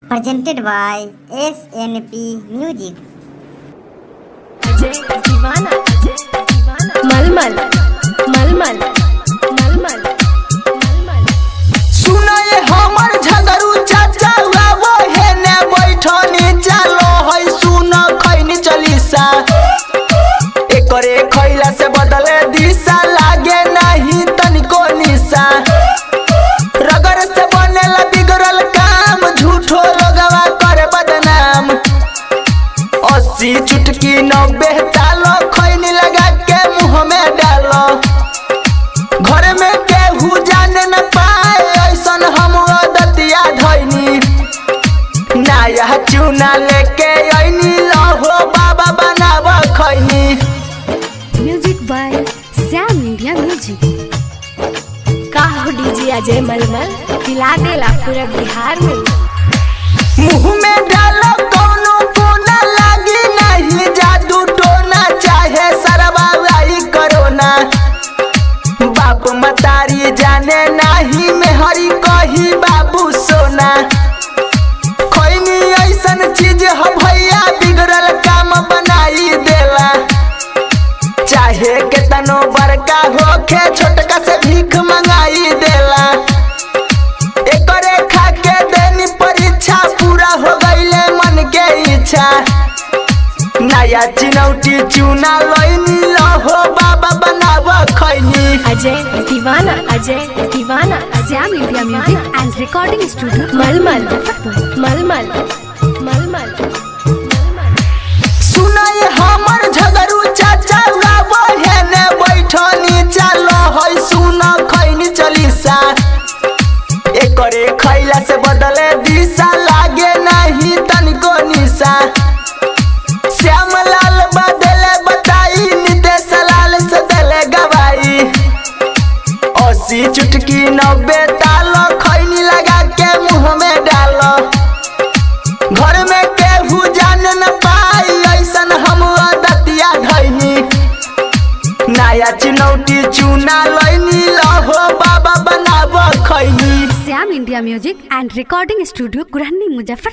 presented by SNP Music. मलमल मलमल मलमल मलमल सुना ये हमर झगड़ू चाचा वो है ने बैठनी चलो है सुन खैनी चलीसा एकरे खैला से बदले दिशा लागे नहीं तनिको निशा रगड़ से बनेला बिगड़ल काम झूठो लोगवा करे बदनाम 80 चुटकी 90 तालो खैनी लगा के मुंह में डालो घर में केहू जाने न पाए ऐसन हम दतिया धैनी नया चूना लेके आईनी लहो बाबा बनाव खैनी। Music by Sam India music. का हो डीजे अजय मलमल पिला देला पूरा बिहार में। मुंह में डालो कोनो कोना लागी नहीं जादू टोना चाहे सरवाई करोना बाप मतारी जाने नहीं मेहरी कही बाबू सोना खैनी ऐसन चीज हो भैया बिगड़ल काम बनाई देला चाहे केतनो बड़का होखे छोटका से भीख मंगाई देला एकरे खा के देनी परीक्षा पूरा हो गईले मन के इच्छा नया चिनौटी चूना लईनी लहो बाबा बनाव खैनी। अजय दीवाना Sam India music and recording studio मलमल मलमल मलमल सुना ये हमर झगड़ू चाचा वो है ने बैठनी चलो है सुन खैनी चलीसा एकरे खैला से बदले दिशा लागे नहीं तनिको निशा श्याम लाल बदले बताई नितेश लाल से दले गवाई 80 चुटकी 90 तालो खैनी लगा के मुंह में डालो घर में केहू जाने न पाई ऐसन हम दतिया धैनी नया चिनौटी चूना लईनी लहो बाबा बनाव खैनी। Sam India music and recording studio Gurhani Muzaffar.